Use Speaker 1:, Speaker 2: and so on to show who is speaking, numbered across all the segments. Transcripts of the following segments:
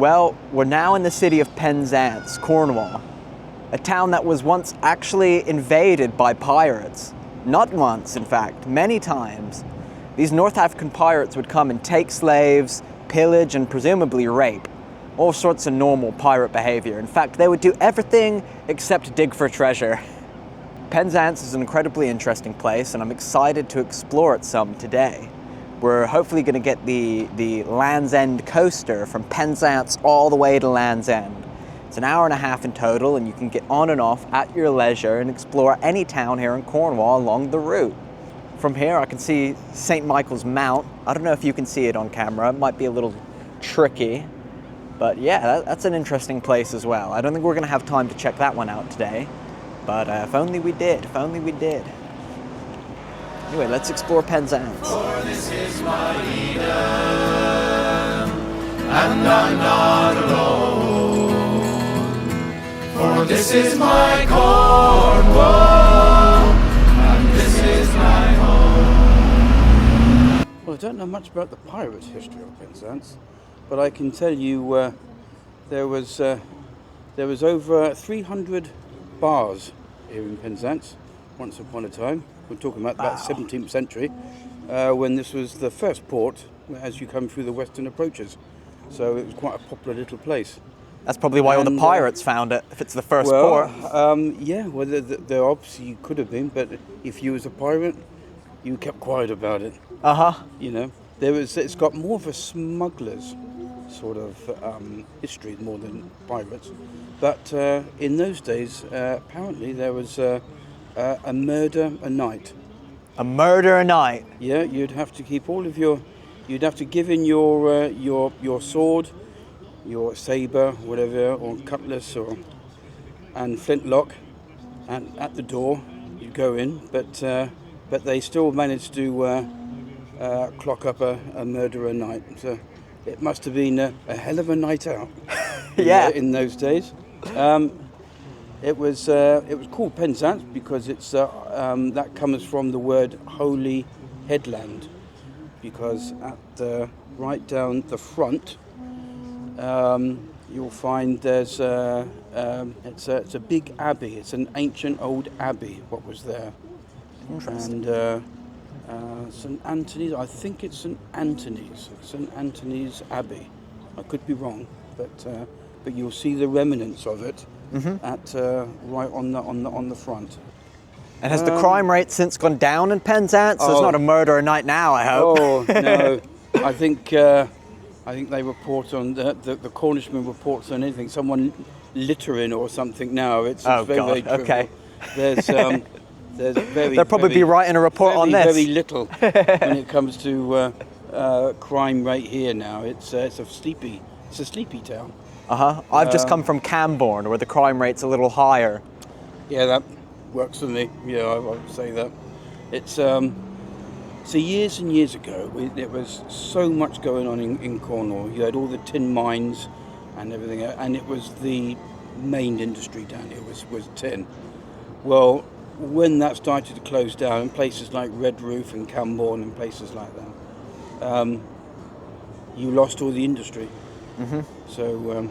Speaker 1: Well, we're now in the city of Penzance, Cornwall, a town that was once actually invaded by pirates. Not once, in fact, many times. These North African pirates would come and take slaves, pillage, and presumably rape. All sorts of normal pirate behavior. In fact, they would do everything except dig for treasure. Penzance is an incredibly interesting place, and I'm excited to explore it some today. We're hopefully going to get the Land's End coaster from Penzance all the way to Land's End. It's an hour and a half in total, and you can get on and off at your leisure and explore any town here in Cornwall along the route. From here, I can see St. Michael's Mount. I don't know if you can see it on camera. It might be a little tricky. But yeah, that's an interesting place as well. I don't think we're going to have time to check that one out today. But if only we did, if only we did. Anyway, let's explore Penzance.
Speaker 2: For this is my Eden, and I'm not alone. For this is my Cornwall, and this is my home.
Speaker 3: Well, I don't know much about the pirate history of Penzance, but I can tell you there was over 300 bars here in Penzance once upon a time. We're talking about the 17th century, when this was the first port as you come through the western approaches. So it was quite a popular little place.
Speaker 1: That's probably why all the pirates found it, if it's the first port.
Speaker 3: Yeah, well, there obviously could have been, but if you was a pirate, you kept quiet about it. You know, it's got more of a smuggler's sort of history more than pirates. But in those days, apparently there was a murder a night.
Speaker 1: A murder a night?
Speaker 3: Yeah, you'd have to keep all of you'd have to give in your sword, your saber, whatever, or cutlass, and flintlock, and at the door you'd go in. But they still managed to clock up a murder a night. So it must have been a hell of a night out.
Speaker 1: Yeah.
Speaker 3: In those days. It was called Penzance because it's that comes from the word holy headland, because at right down the front you'll find there's it's a big abbey. It's an ancient old abbey what was there.
Speaker 1: Interesting.
Speaker 3: And St. Anthony's, I think it's St. Anthony's Abbey. I could be wrong, but you'll see the remnants of it at right on the front.
Speaker 1: And has the crime rate since gone down in Penzance? So it's not a murder a night now, I hope.
Speaker 3: Oh no, I think they report on the Cornishmen reports on anything, someone littering or something now. It's very, very trivial.
Speaker 1: Okay.
Speaker 3: There's
Speaker 1: They'll probably be writing a report on this.
Speaker 3: Very little when it comes to crime rate here now. It's a sleepy town.
Speaker 1: I've just come from Camborne, where the crime rate's a little higher.
Speaker 3: Yeah, that works for me. Yeah, I would say that. It's so years and years ago, there was so much going on in Cornwall. You had all the tin mines and everything, and it was the main industry down here was tin. Well, when that started to close down, places like Redroof and Camborne and places like that, you lost all the industry. So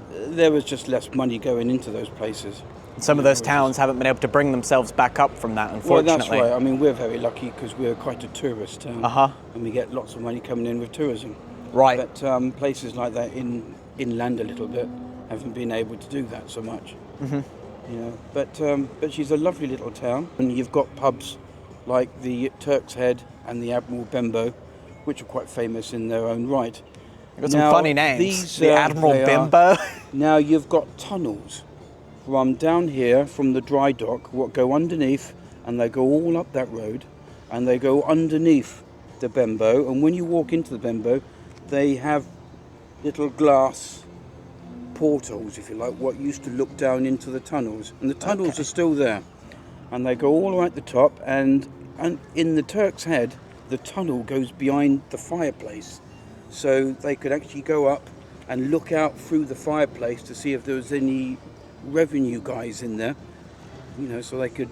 Speaker 3: there was just less money going into those places.
Speaker 1: Some of those towns haven't been able to bring themselves back up from that, unfortunately.
Speaker 3: Well, that's right. I mean, we're very lucky because we're quite a tourist town, and we get lots of money coming in with tourism.
Speaker 1: Right.
Speaker 3: But places like that inland a little bit haven't been able to do that so much. You know, but she's a lovely little town, and you've got pubs like the Turk's Head and the Admiral Bimbo, which are quite famous in their own right.
Speaker 1: You've got some funny names. The Admiral Bimbo.
Speaker 3: Now you've got tunnels from down here from the dry dock, what go underneath, and they go all up that road, and they go underneath the Bimbo. And when you walk into the Bimbo, they have little glass portals, if you like, what used to look down into the tunnels, and the tunnels are still there, and they go all the way at the top, and in the Turk's Head the tunnel goes behind the fireplace, so they could actually go up and look out through the fireplace to see if there was any revenue guys in there, you know, so they could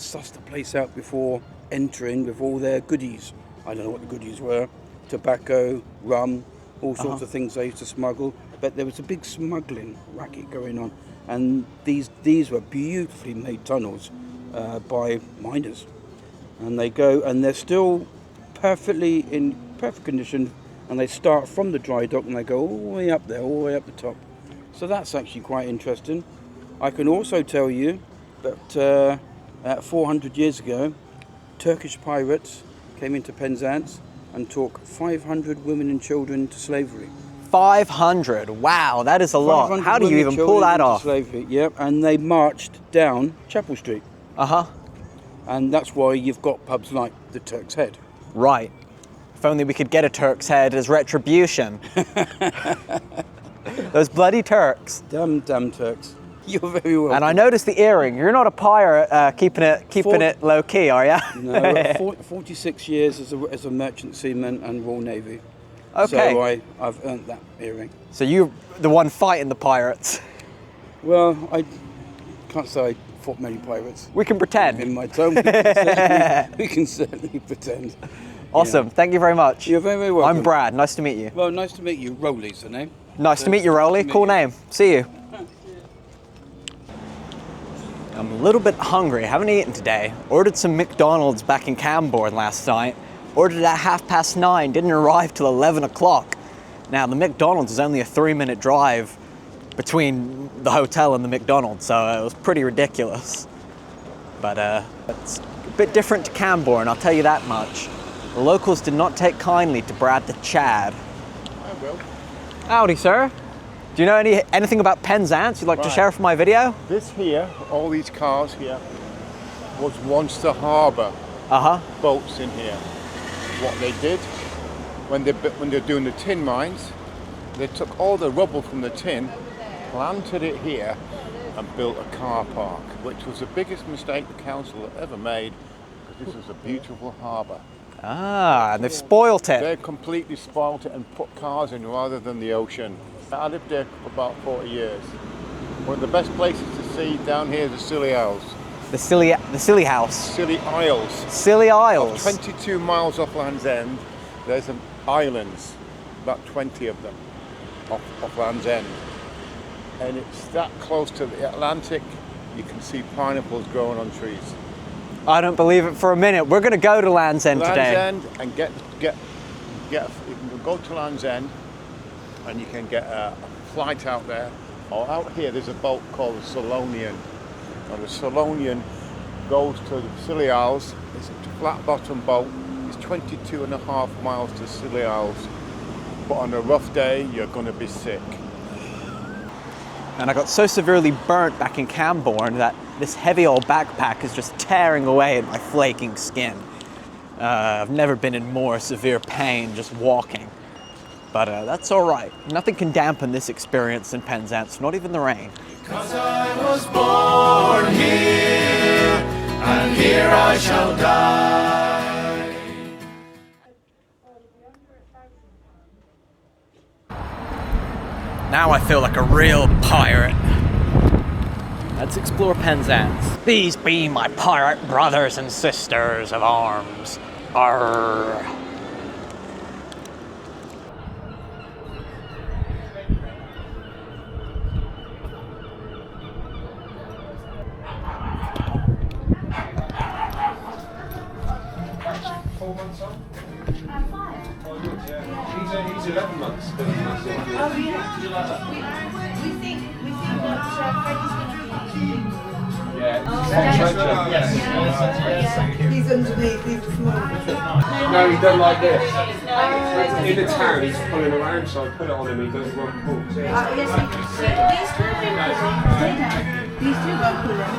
Speaker 3: suss the place out before entering with all their goodies. I don't know what the goodies were: tobacco, rum, all sorts of things they used to smuggle. But there was a big smuggling racket going on, and these were beautifully made tunnels by miners, and they go and they're still perfectly in perfect condition, and they start from the dry dock and they go all the way up there, all the way up the top. So that's actually quite interesting. I can also tell you that 400 years ago, Turkish pirates came into Penzance and took 500 women and children into slavery.
Speaker 1: 500. Wow, that is a lot.
Speaker 3: 500
Speaker 1: How do you
Speaker 3: women,
Speaker 1: even pull that
Speaker 3: children into
Speaker 1: off?
Speaker 3: Slavery, yep, and they marched down Chapel Street.
Speaker 1: Uh-huh.
Speaker 3: And that's why you've got pubs like the Turk's Head.
Speaker 1: Right. If only we could get a Turk's Head as retribution. Those bloody Turks.
Speaker 3: Damn Turks. You're very welcome.
Speaker 1: And I noticed the earring. You're not a pirate keeping it low key, are you?
Speaker 3: No, 46 years as a merchant seaman and Royal Navy.
Speaker 1: Okay.
Speaker 3: So I've earned that earring.
Speaker 1: So you're the one fighting the pirates.
Speaker 3: Well, I can't say I fought many pirates.
Speaker 1: We can pretend.
Speaker 3: In my time, we can certainly pretend.
Speaker 1: Awesome.
Speaker 3: Yeah.
Speaker 1: Thank you very much.
Speaker 3: You're very, very welcome.
Speaker 1: I'm Brad. Nice to meet you.
Speaker 3: Well, nice to meet you. Rowley's the name.
Speaker 1: Nice to meet you, Rowley. Cool name. See you. I'm a little bit hungry. Haven't eaten today. Ordered some McDonald's back in Cambourne last night. Ordered at 9:30. Didn't arrive till 11 o'clock. Now, the McDonald's is only a 3-minute drive between the hotel and the McDonald's, so it was pretty ridiculous. But it's a bit different to Cambourne, I'll tell you that much. The locals did not take kindly to Brad the Chad.
Speaker 4: I will.
Speaker 1: Howdy, sir. Do you know anything about Penzance you'd like to
Speaker 4: Right.
Speaker 1: share for my video?
Speaker 4: This here, all these cars here, was once the harbour.
Speaker 1: Uh-huh.
Speaker 4: Boats in here. What they did, when they're doing the tin mines, they took all the rubble from the tin, planted it here, and built a car park, which was the biggest mistake the council had ever made, because this was a beautiful harbour.
Speaker 1: Ah, and they've spoilt it.
Speaker 4: They completely spoilt it and put cars in rather than the ocean. I lived there for about 40 years. One of the best places to see down here is the Scilly Isles.
Speaker 1: The Silly House.
Speaker 4: Scilly Isles.
Speaker 1: Scilly Isles.
Speaker 4: 22 miles off Land's End, there's some islands, about 20 of them, off Land's End. And it's that close to the Atlantic, you can see pineapples growing on trees.
Speaker 1: I don't believe it for a minute. We're going to go to Land's End today.
Speaker 4: Land's End and you can go to Land's End and you can get a flight out there. Or out here there's a boat called the Solonian. And the Solonian goes to the Scilly Isles. It's a flat bottom boat. It's 22.5 miles to Scilly Isles. But on a rough day you're going to be sick.
Speaker 1: And I got so severely burnt back in Cambourne that this heavy old backpack is just tearing away at my flaking skin. I've never been in more severe pain just walking. But that's all right. Nothing can dampen this experience in Penzance, not even the rain.
Speaker 2: 'Cause I was born here, and here I shall die.
Speaker 1: Now I feel like a real pirate. Let's explore Penzance. These be my pirate brothers and sisters of arms. Arr.
Speaker 5: He's 11 months.
Speaker 6: Oh yeah. We think that Freddie's
Speaker 5: Yes.
Speaker 6: He's underneath, he's small.
Speaker 5: No, he's done like this. In the town, he's pulling around, so I put it on him, he does one pull.
Speaker 6: These two won't pull him.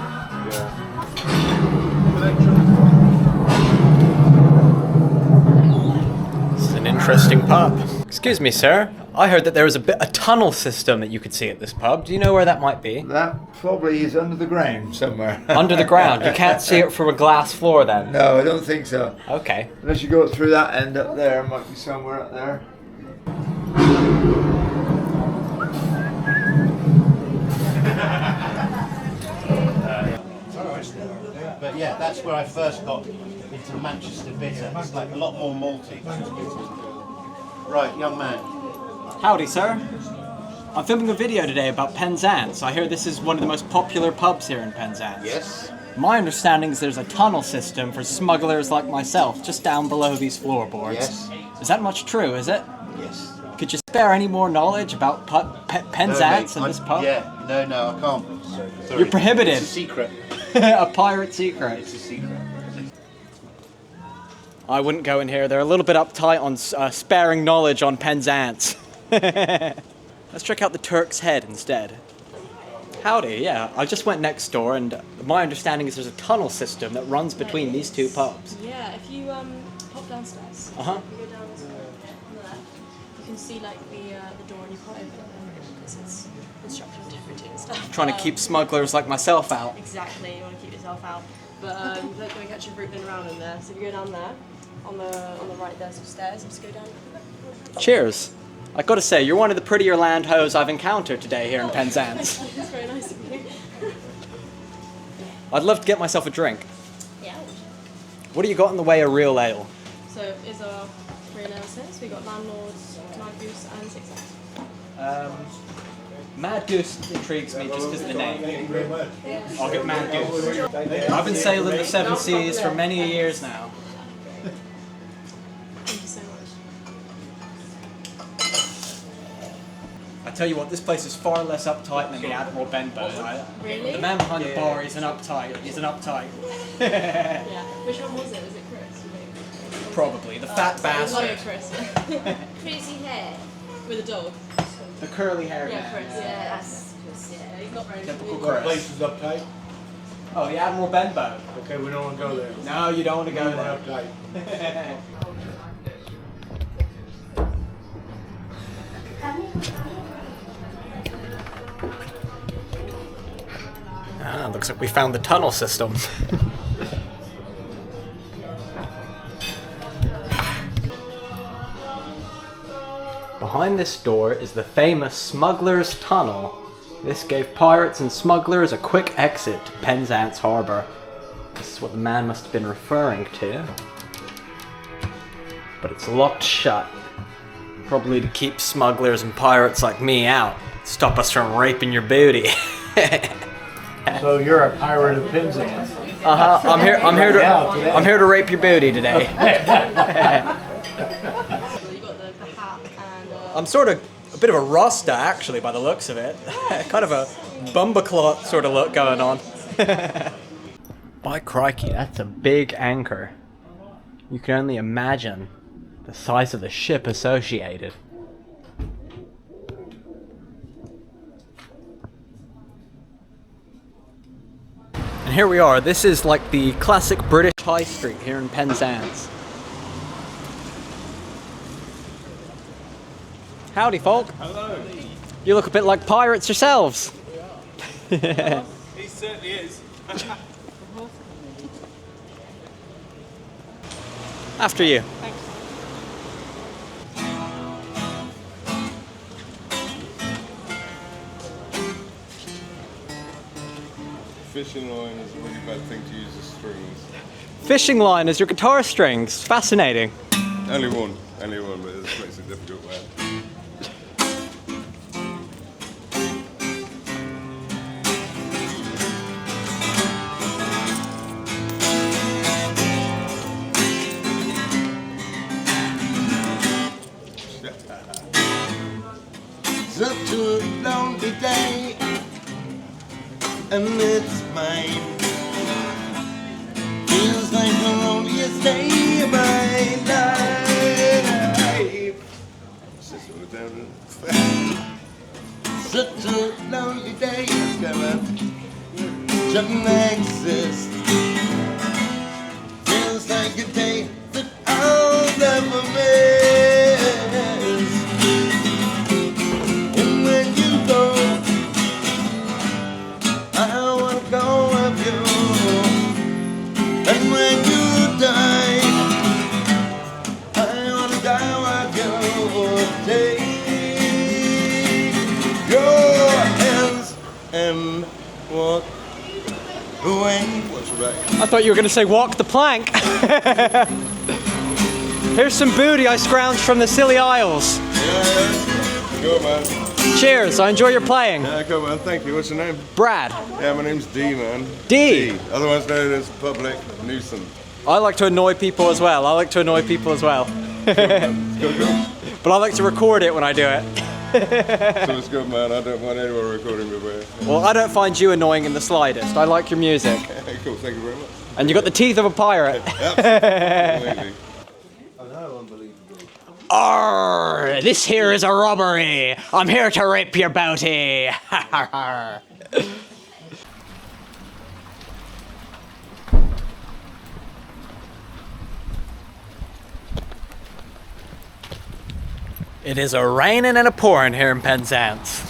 Speaker 1: This is an interesting pub. Excuse me, sir. I heard that there was a tunnel system that you could see at this pub. Do you know where that might be?
Speaker 7: That probably is under the ground somewhere.
Speaker 1: Under the ground. You can't see it from a glass floor then?
Speaker 7: No, I don't think so.
Speaker 1: Okay.
Speaker 7: Unless you go through that end up there, it might be somewhere up there.
Speaker 8: But yeah, that's where I first got into Manchester bitter. It's like a lot more malty. Right, young man.
Speaker 1: Howdy, sir. I'm filming a video today about Penzance. I hear this is one of the most popular pubs here in Penzance.
Speaker 8: Yes.
Speaker 1: My understanding is there's a tunnel system for smugglers like myself just down below these floorboards.
Speaker 8: Yes.
Speaker 1: Is that much true, is it?
Speaker 8: Yes.
Speaker 1: Could you spare any more knowledge about Penzance and this pub?
Speaker 8: Yeah, no, I can't. Sorry.
Speaker 1: You're prohibited.
Speaker 8: It's a secret.
Speaker 1: A pirate secret.
Speaker 8: It's a secret.
Speaker 1: I wouldn't go in here. They're a little bit uptight on sparing knowledge on Penzance. Let's check out the Turk's Head instead. Howdy, yeah. I just went next door and my understanding is there's a tunnel system that runs between these two pubs.
Speaker 9: Yeah, if you pop downstairs,
Speaker 1: Uh-huh.
Speaker 9: you go down on the left, you can see like the door and you can't open it because it's instructions different and stuff.
Speaker 1: Trying to keep smugglers like myself out.
Speaker 9: Exactly, you want to keep yourself out. But don't go and catch your root in around in there. So if you go down there, on the right there's some stairs, just go down.
Speaker 1: Cheers. I gotta say, you're one of the prettier land hoes I've encountered today here in Penzance.
Speaker 9: That's very nice of you.
Speaker 1: I'd love to get myself a drink.
Speaker 9: Yeah.
Speaker 1: What do you got in the way of real ale?
Speaker 9: So is our real analysis. We got landlords, Mad Goose, and Six Sense.
Speaker 1: Mad Goose intrigues me just because of the name. I'll get Mad Goose. I've been sailing the seven seas for many years now.
Speaker 9: Thank you so much.
Speaker 1: I tell you what, this place is far less uptight than the Admiral Benbow.
Speaker 9: Really?
Speaker 1: The man behind the bar, he's an uptight. He's an uptight.
Speaker 9: Yeah. Which one was it? Was it Chris?
Speaker 1: Probably. The fat
Speaker 9: Oh,
Speaker 1: bastard.
Speaker 9: Chris.
Speaker 6: Crazy hair.
Speaker 9: With a dog.
Speaker 1: The curly haired
Speaker 9: Yeah,
Speaker 1: man.
Speaker 9: Chris.
Speaker 6: Yeah, that's Chris, yeah.
Speaker 9: He's not very
Speaker 1: Typical
Speaker 9: good.
Speaker 1: Chris.
Speaker 10: Place is uptight.
Speaker 1: Oh, the Admiral Benbow.
Speaker 10: Okay, we don't want to go there.
Speaker 1: No, you don't want to go there.
Speaker 10: Uptight.
Speaker 1: Ah, looks like we found the tunnel system. Behind this door is the famous Smuggler's Tunnel. This gave pirates and smugglers a quick exit to Penzance Harbour. This is what the man must have been referring to. But it's locked shut. Probably to keep smugglers and pirates like me out. Stop us from raping your booty.
Speaker 10: So you're a pirate of Penzance.
Speaker 1: Uh-huh. I'm here to rape your booty today.
Speaker 9: You got the hat and
Speaker 1: I'm sort of a bit of a Rasta actually by the looks of it. Kind of a bumbaclot sort of look going on. By crikey, that's a big anchor. You can only imagine the size of the ship associated. And here we are. This is like the classic British high street here in Penzance. Howdy, folk.
Speaker 5: Hello.
Speaker 1: You look a bit like pirates yourselves.
Speaker 5: He certainly is.
Speaker 1: After you.
Speaker 11: Fishing line is a really bad thing to use as strings.
Speaker 1: Fishing line is your guitar strings. Fascinating.
Speaker 11: Only one, but this makes it difficult, man.
Speaker 2: Such a lonely day, and it's mine. Feels like the loneliest day of my life. Such a lonely day, come on. Doesn't exist. Feels like a day that I'll never miss. And when you go, I wanna go with you. And when you die, I wanna die with you. Take your hands and walk away. What's right?
Speaker 1: I thought you were going to say walk the plank. Here's some booty I scrounged from the Scilly Isles.
Speaker 2: Yeah.
Speaker 11: Good, man.
Speaker 1: Cheers, I enjoy your playing.
Speaker 11: Yeah, good, man. Thank you. What's your name?
Speaker 1: Brad.
Speaker 11: Yeah, my name's D, man.
Speaker 1: D.
Speaker 11: Otherwise known as public nuisance.
Speaker 1: I like to annoy people as well. But I like to record it when I do it.
Speaker 11: So it's good, man. I don't mind anyone recording me, man.
Speaker 1: Well, I don't find you annoying in the slightest. I like your music.
Speaker 11: Cool, thank you very much.
Speaker 1: And you got the teeth of a pirate.
Speaker 11: Absolutely.
Speaker 1: Arr, this here is a robbery. I'm here to rape your bounty. It is a raining and a pouring here in Penzance.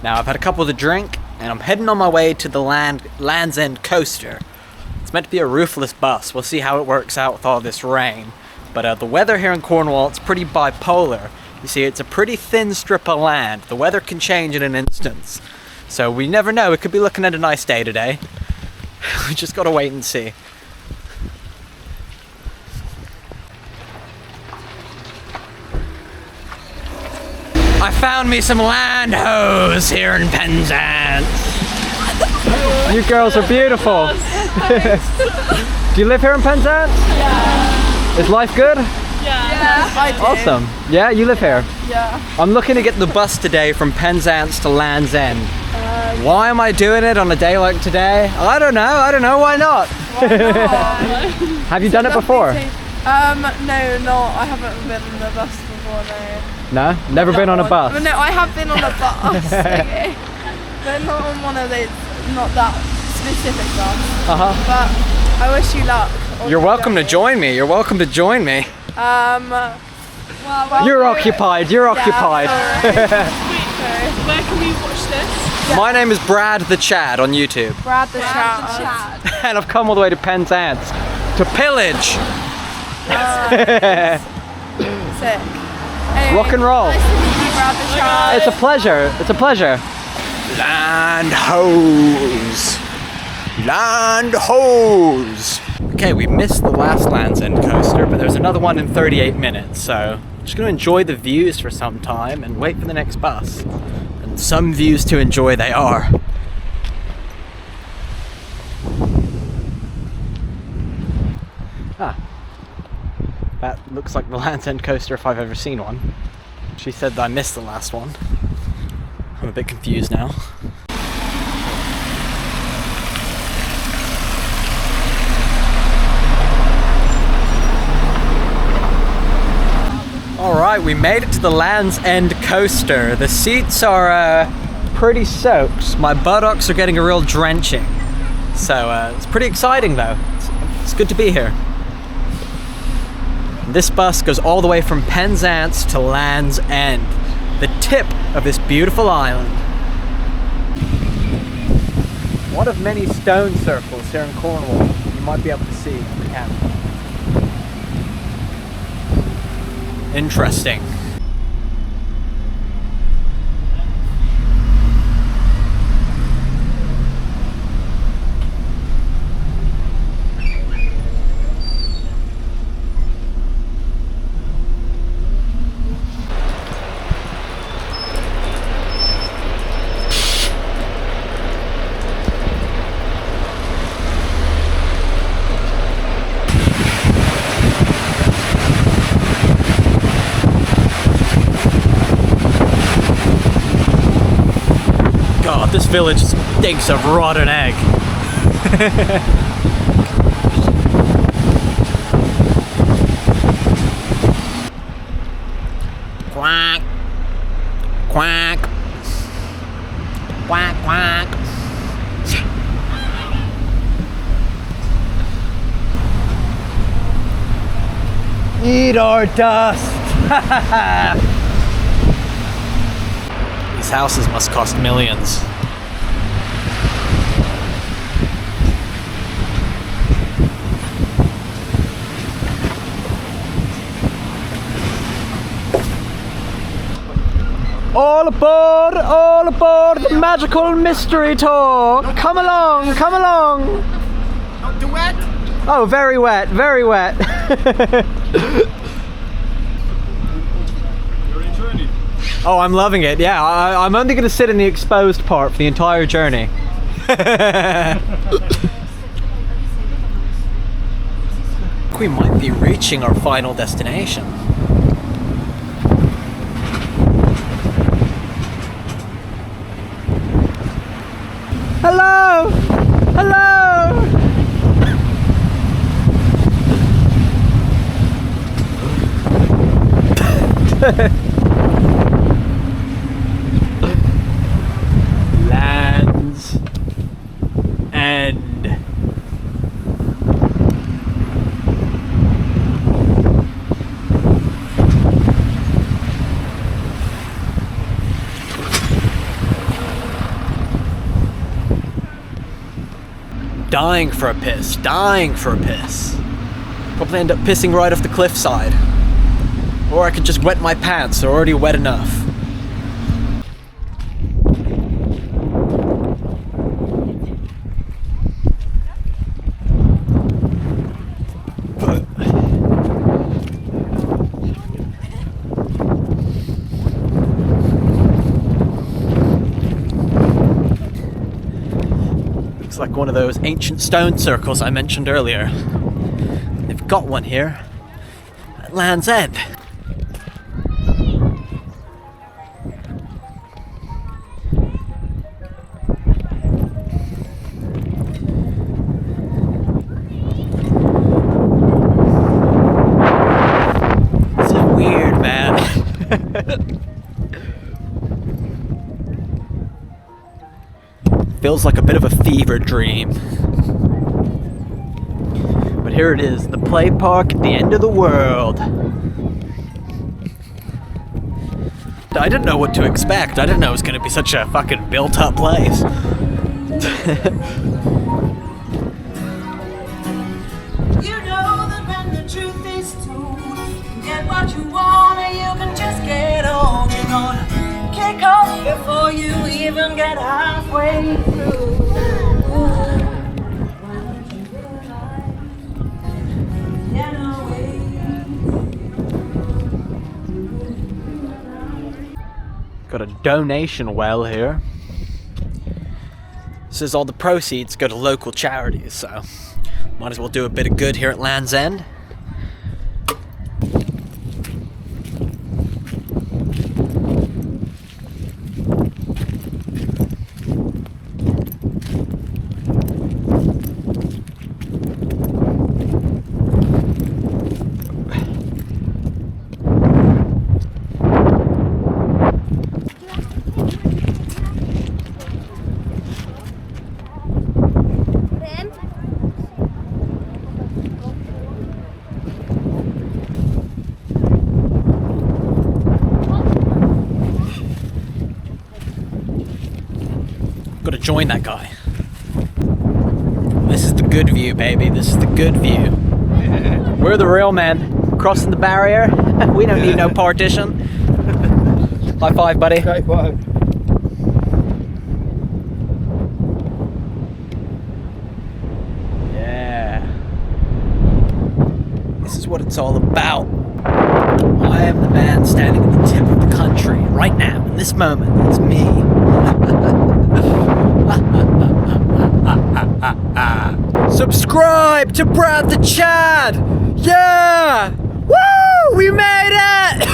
Speaker 1: Now I've had a couple to drink and I'm heading on my way to the Land's End coaster. It's meant to be a roofless bus. We'll see how it works out with all this rain. But the weather here in Cornwall, it's pretty bipolar. You see, it's a pretty thin strip of land. The weather can change in an instant. So we never know, we could be looking at a nice day today. We just gotta wait and see. I found me some land hose here in Penzance. You girls are beautiful. Do you live here in Penzance?
Speaker 9: Yeah.
Speaker 1: Is life good?
Speaker 9: Yeah. I do.
Speaker 1: Awesome. Yeah, you live here?
Speaker 9: Yeah.
Speaker 1: I'm looking to get the bus today from Penzance to Land's End. Why am I doing it on a day like today? I don't know, why not?
Speaker 9: Why not?
Speaker 1: Have you done it before?
Speaker 9: No, I haven't been on the bus before, no.
Speaker 1: No? Never been on a bus?
Speaker 9: No, I have been on a bus, okay. But not on one of those, not that specific bus. But I wish you luck.
Speaker 1: You're welcome to join me. You're welcome to join me.
Speaker 9: Well,
Speaker 1: You're occupied. You're occupied.
Speaker 9: Where can we watch this?
Speaker 1: My name is Brad the Chad on YouTube.
Speaker 9: Brad the Chad.
Speaker 1: And I've come all the way to Penzance to pillage.
Speaker 9: Sick. Anyway,
Speaker 1: Rock and roll.
Speaker 9: Nice to meet you, Brad the Chad.
Speaker 1: It's a pleasure. It's a pleasure. Land hose. Land hose. Okay, we missed the last Land's End coaster, but there's another one in 38 minutes, so I'm just going to enjoy the views for some time and wait for the next bus. And some views to enjoy they are. That looks like the Land's End coaster if I've ever seen one. She said that I missed the last one. I'm a bit confused now. Alright, we made it to the Land's End coaster. The seats are pretty soaked. My buttocks are getting a real drenching. So it's pretty exciting though. It's good to be here. This bus goes all the way from Penzance to Land's End, the tip of this beautiful island. One of many stone circles here in Cornwall you might be able to see on the camera. Interesting. God, this village stinks of rotten egg. Quack. Quack. Quack, quack. Eat our dust. These houses must cost millions. All aboard the magical mystery tour. Come along, come along.
Speaker 2: Not too wet?
Speaker 1: Oh, very wet, very wet.
Speaker 11: You're enjoying it?
Speaker 1: Oh, I'm loving it. Yeah, I'm only going to sit in the exposed part for the entire journey. We might be reaching our final destination. Hello! Hello! Land's End. Dying for a piss, dying for a piss. Probably end up pissing right off the cliffside. Or I could just wet my pants, they're already wet enough. Looks like one of those ancient stone circles I mentioned earlier. They've got one here at Land's End. This is weird, man. Feels like a bit of a fever dream. But here it is, the play park at the end of the world. I didn't know what to expect. I didn't know it was going to be such a fucking built-up place.
Speaker 12: You know that when the truth is told, you can get what you want or you can just get old. You're gonna kick off before you even get halfway through.
Speaker 1: Got a donation well here. Says all the proceeds go to local charities, so might as well do a bit of good here at Land's End. Gotta join that guy. This is the good view, baby. This is the good view. We're the real men. Crossing the barrier. We don't need no partition. High five, buddy.
Speaker 3: High five.
Speaker 1: Yeah. This is what it's all about. I am the man standing at the tip of the country right now, in this moment. It's me. Subscribe to Brad the Chad! Yeah! Woo! We made it!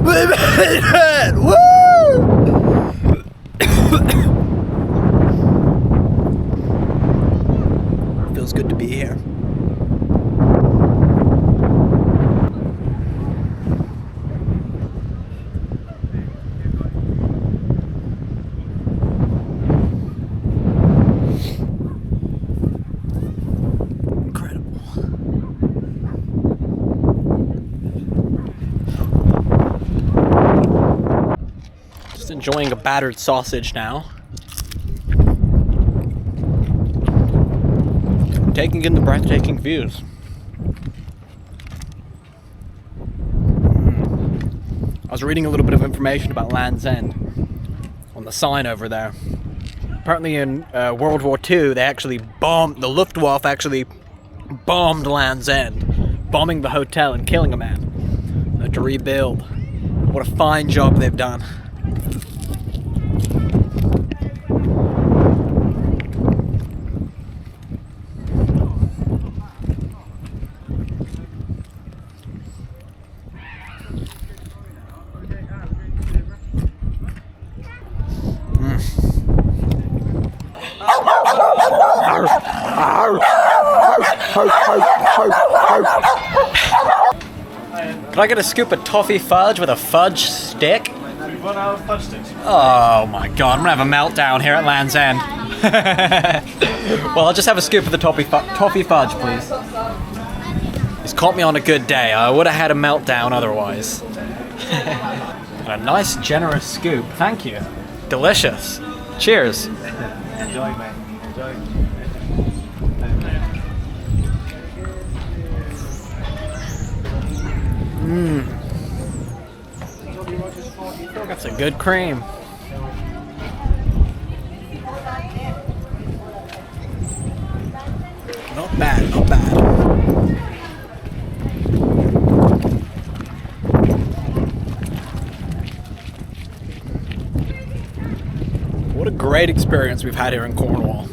Speaker 1: We made it! Woo! Feels good to be here. Enjoying a battered sausage now. Taking in the breathtaking views. I was reading a little bit of information about Land's End on the sign over there. Apparently in World War II, they actually bombed, the Luftwaffe actually bombed Land's End, bombing the hotel and killing a man. They had to rebuild. What a fine job they've done. Can I get a scoop of toffee fudge with a fudge stick?
Speaker 10: We've run out of fudge sticks.
Speaker 1: Oh my god, I'm gonna have a meltdown here at Land's End. Well, I'll just have a scoop of the toffee fudge, please. He's caught me on a good day. I would have had a meltdown otherwise. And a nice, generous scoop. Thank you. Delicious. Cheers.
Speaker 10: Enjoy, mate. Enjoy.
Speaker 1: That's a good cream. Not bad, not bad. What a great experience we've had here in Cornwall.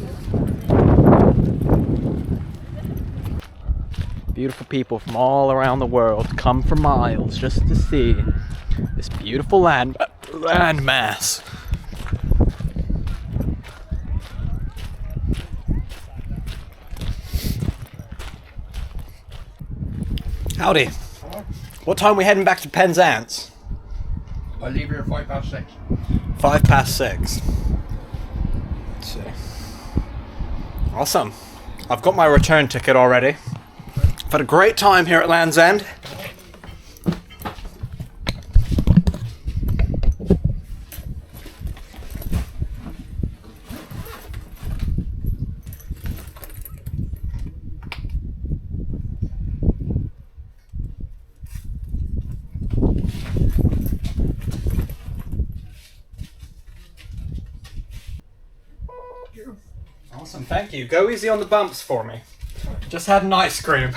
Speaker 1: Beautiful people from all around the world come for miles just to see this beautiful land mass. Howdy. What time are we heading back to Penzance?
Speaker 13: I leave here at 6:05.
Speaker 1: 6:05. Let's see. Awesome. I've got my return ticket already. I've had a great time here at Land's End. Awesome, thank you. Go easy on the bumps for me. Just had an ice cream.